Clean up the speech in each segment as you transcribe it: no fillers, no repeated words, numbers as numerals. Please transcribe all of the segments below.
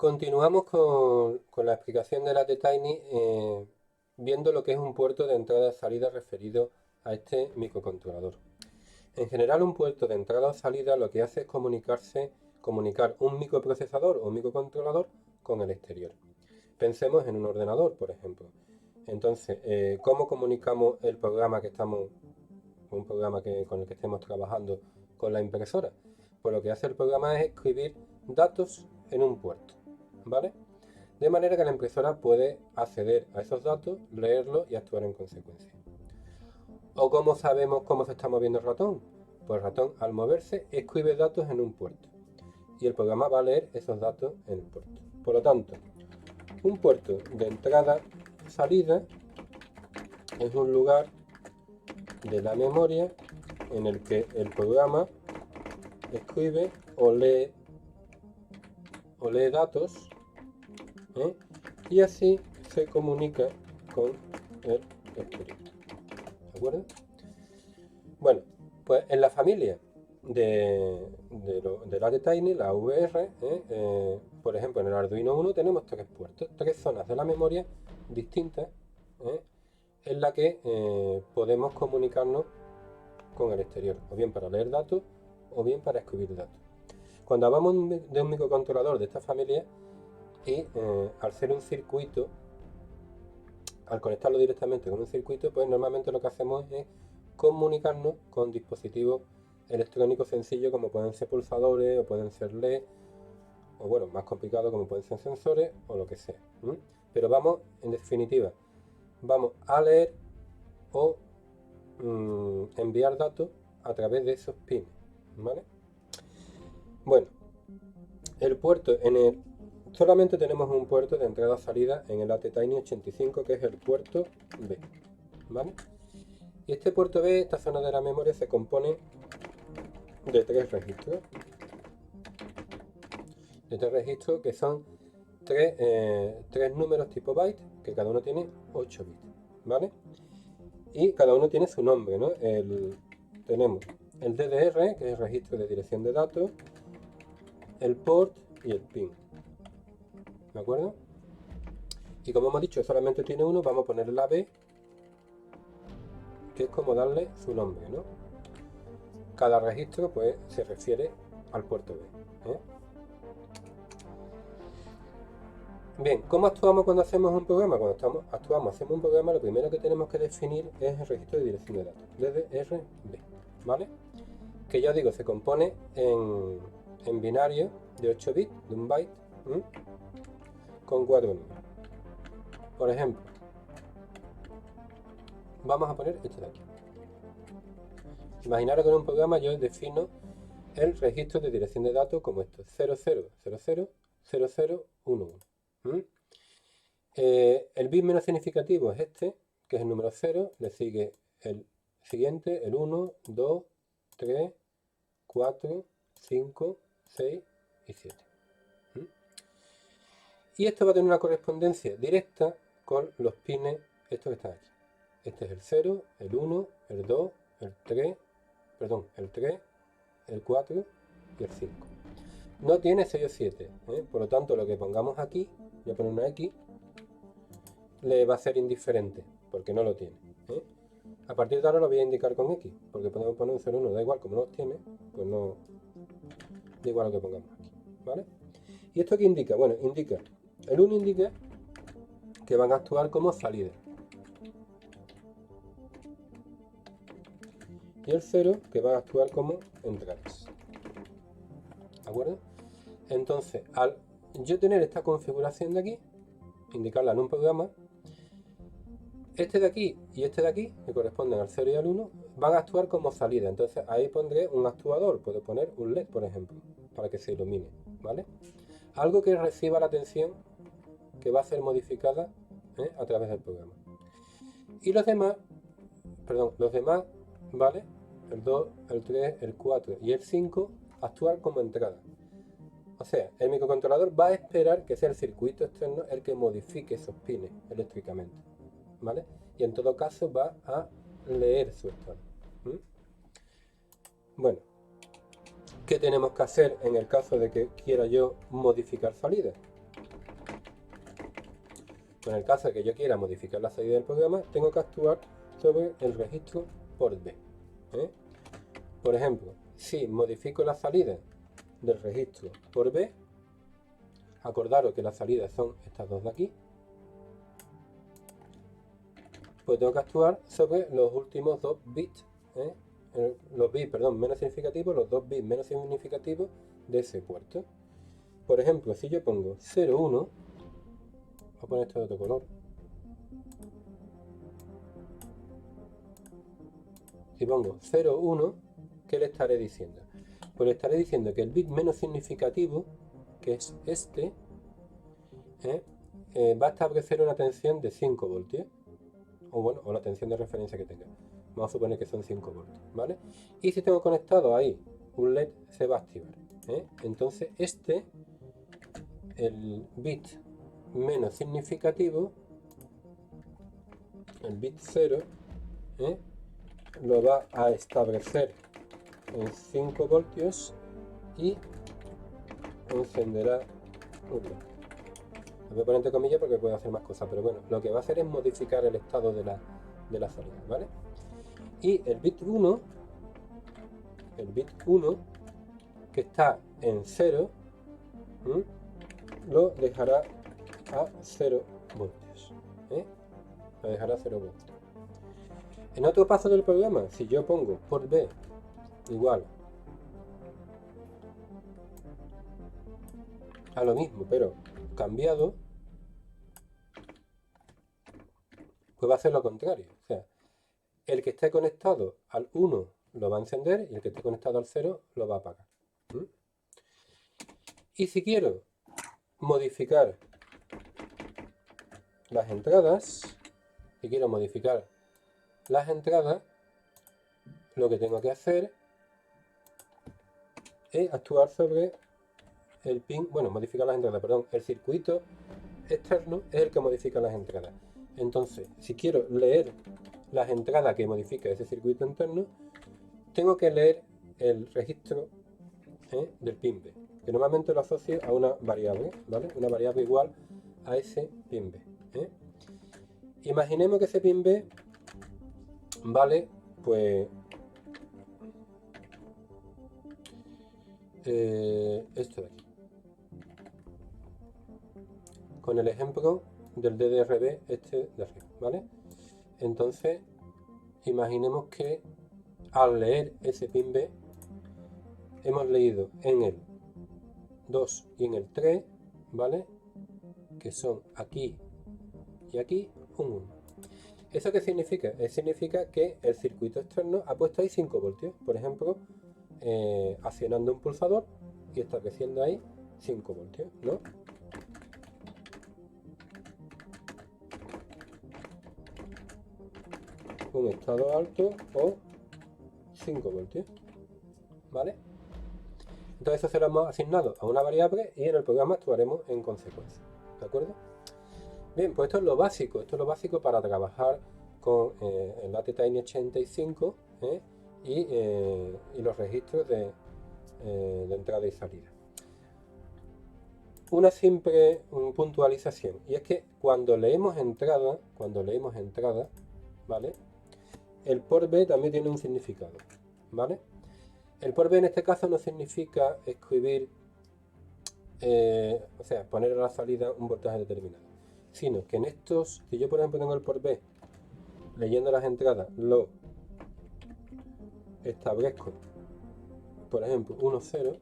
Continuamos con la explicación de la T-Tiny, viendo lo que es un puerto de entrada y salida referido a este microcontrolador. En general, un puerto de entrada o salida lo que hace es comunicar un microprocesador o un microcontrolador con el exterior. Pensemos en un ordenador, por ejemplo. Entonces, ¿cómo comunicamos el programa con el que estemos trabajando con la impresora? Pues lo que hace el programa es escribir datos en un puerto, ¿vale? De manera que la impresora puede acceder a esos datos, leerlos y actuar en consecuencia. ¿O cómo sabemos cómo se está moviendo el ratón? Pues el ratón, al moverse, escribe datos en un puerto y el programa va a leer esos datos en el puerto. Por lo tanto, un puerto de entrada-salida es un lugar de la memoria en el que el programa escribe o lee datos, y así se comunica con el exterior. ¿De acuerdo? Bueno, pues en la familia de la T-Tiny, la VR, por ejemplo, en el Arduino Uno tenemos tres puertos, tres zonas de la memoria distintas, en la que podemos comunicarnos con el exterior, o bien para leer datos o bien para escribir datos. Cuando hablamos de un microcontrolador de esta familia, y al ser un circuito, al conectarlo directamente con un circuito, pues normalmente lo que hacemos es comunicarnos con dispositivos electrónicos sencillos como pueden ser pulsadores o pueden ser LED, o bueno, más complicado como pueden ser sensores o lo que sea. Pero vamos, en definitiva, vamos a leer o enviar datos a través de esos pines, ¿vale? Bueno, el puerto solamente tenemos un puerto de entrada-salida en el AT-Tiny 85, que es el puerto B, ¿vale? Y este puerto B, esta zona de la memoria, se compone de tres registros. Que son tres números tipo byte, que cada uno tiene 8 bits, ¿vale? Y cada uno tiene su nombre, ¿no? Tenemos el DDR, que es el registro de dirección de datos, el port y el pin, ¿de acuerdo? Y como hemos dicho, solamente tiene uno, vamos a ponerle la B, que es como darle su nombre, ¿no? Cada registro, pues, se refiere al puerto B, ¿eh? Bien, ¿cómo actuamos cuando hacemos un programa? Cuando hacemos un programa, lo primero que tenemos que definir es el registro de dirección de datos, DDRB, ¿vale? Que ya digo, se compone en binario de 8 bits, de un byte, con 4 números. Por ejemplo, vamos a poner este de aquí. Imaginaros que en un programa yo defino el registro de dirección de datos como esto, 00000011. El bit menos significativo es este, que es el número 0, le sigue el siguiente, el 1, 2, 3, 4, 5, 6 y 7. Y esto va a tener una correspondencia directa con los pines, estos que están aquí. Este es el 0, el 1, el 2, el 3, el 4 y el 5. No tiene 6 o 7, por lo tanto lo que pongamos aquí, voy a poner una X, le va a ser indiferente, porque no lo tiene. A partir de ahora lo voy a indicar con X, porque podemos poner un 0, 1, da igual, como no los tiene, pues no, da igual lo que pongamos aquí, ¿vale? ¿Y esto qué indica? Bueno, indica, el 1 indica que van a actuar como salida. Y el 0 que va a actuar como entradas. ¿De acuerdo? Entonces, al yo tener esta configuración de aquí, indicarla en un programa, este de aquí y este de aquí, que corresponden al 0 y al 1, van a actuar como salida. Entonces ahí pondré un actuador, puedo poner un LED, por ejemplo, para que se ilumine, ¿vale? Algo que reciba la atención que va a ser modificada a través del programa. Y los demás, ¿vale? El 2, el 3, el 4 y el 5 actuar como entrada. O sea, el microcontrolador va a esperar que sea el circuito externo el que modifique esos pines eléctricamente, ¿vale? Y en todo caso va a leer su estado. Bueno, ¿qué tenemos que hacer en el caso de que quiera yo modificar salida? En el caso de que yo quiera modificar la salida del programa, tengo que actuar sobre el registro port B. Por ejemplo, si modifico la salida del registro port B, acordaros que las salidas son estas dos de aquí, pues tengo que actuar sobre los últimos 2 bits, los bits, perdón, menos significativos, los 2 bits menos significativos de ese puerto. Por ejemplo, si yo pongo 0,1, voy a poner esto de otro color. Si pongo 0,1, ¿qué le estaré diciendo? Pues le estaré diciendo que el bit menos significativo, que es este, va a establecer una tensión de 5 voltios. O la tensión de referencia que tenga. Vamos a suponer que son 5 voltios, ¿vale? Y si tengo conectado ahí un LED, se va a activar. Entonces el bit menos significativo, el bit 0, lo va a establecer en 5 voltios y encenderá un LED. Lo voy a poner entre comillas porque puedo hacer más cosas, pero bueno, lo que va a hacer es modificar el estado de la salida, ¿vale? Y el bit 1, que está en 0, lo dejará a 0 voltios. Lo dejará a 0 voltios. En otro paso del programa, si yo pongo port B igual a lo mismo, pero cambiado, pues va a hacer lo contrario. O sea, el que esté conectado al 1 lo va a encender y el que esté conectado al 0 lo va a apagar. Y si quiero modificar las entradas, lo que tengo que hacer es actuar sobre el pin, modificar las entradas, perdón, el circuito externo es el que modifica las entradas. Entonces, si quiero leer las entradas que modifica ese circuito interno, tengo que leer el registro del pin B, que normalmente lo asocio a una variable, ¿vale? Una variable igual a ese pin B. Imaginemos que ese pin B vale, pues, esto de aquí. Con el ejemplo del DDRB este de arriba, ¿vale? Entonces, imaginemos que al leer ese pin B, hemos leído en el 2 y en el 3, ¿vale? Que son aquí y aquí un 1. ¿Eso qué significa? Significa que el circuito externo ha puesto ahí 5 voltios, por ejemplo, accionando un pulsador y estableciendo ahí 5 voltios, ¿no? Un estado alto o 5 voltios, ¿vale? Entonces eso se lo hemos asignado a una variable y en el programa actuaremos en consecuencia, ¿de acuerdo? Bien, pues esto es lo básico para trabajar con el ATtiny85 y los registros de entrada y salida. Una simple puntualización, y es que cuando leemos entrada, ¿vale? El port B también tiene un significado, ¿vale? El port B en este caso no significa escribir, o sea, poner a la salida un voltaje determinado, sino que en estos, si yo por ejemplo tengo el port B, leyendo las entradas, lo establezco, por ejemplo, 1,0,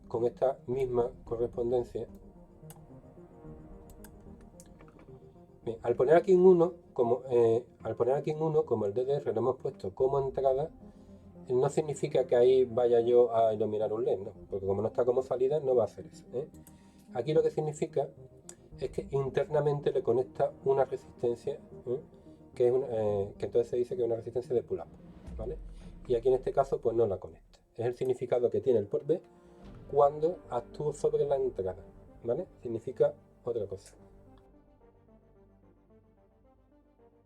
con esta misma correspondencia. Bien, al poner aquí un 1, como el DDR lo hemos puesto como entrada, no significa que ahí vaya yo a iluminar un LED, no, porque como no está como salida, no va a hacer eso. Aquí lo que significa es que internamente le conecta una resistencia, que entonces se dice que es una resistencia de pull-up, ¿vale? Y aquí en este caso pues no la conecta. Es el significado que tiene el port B cuando actúo sobre la entrada, ¿vale? Significa otra cosa.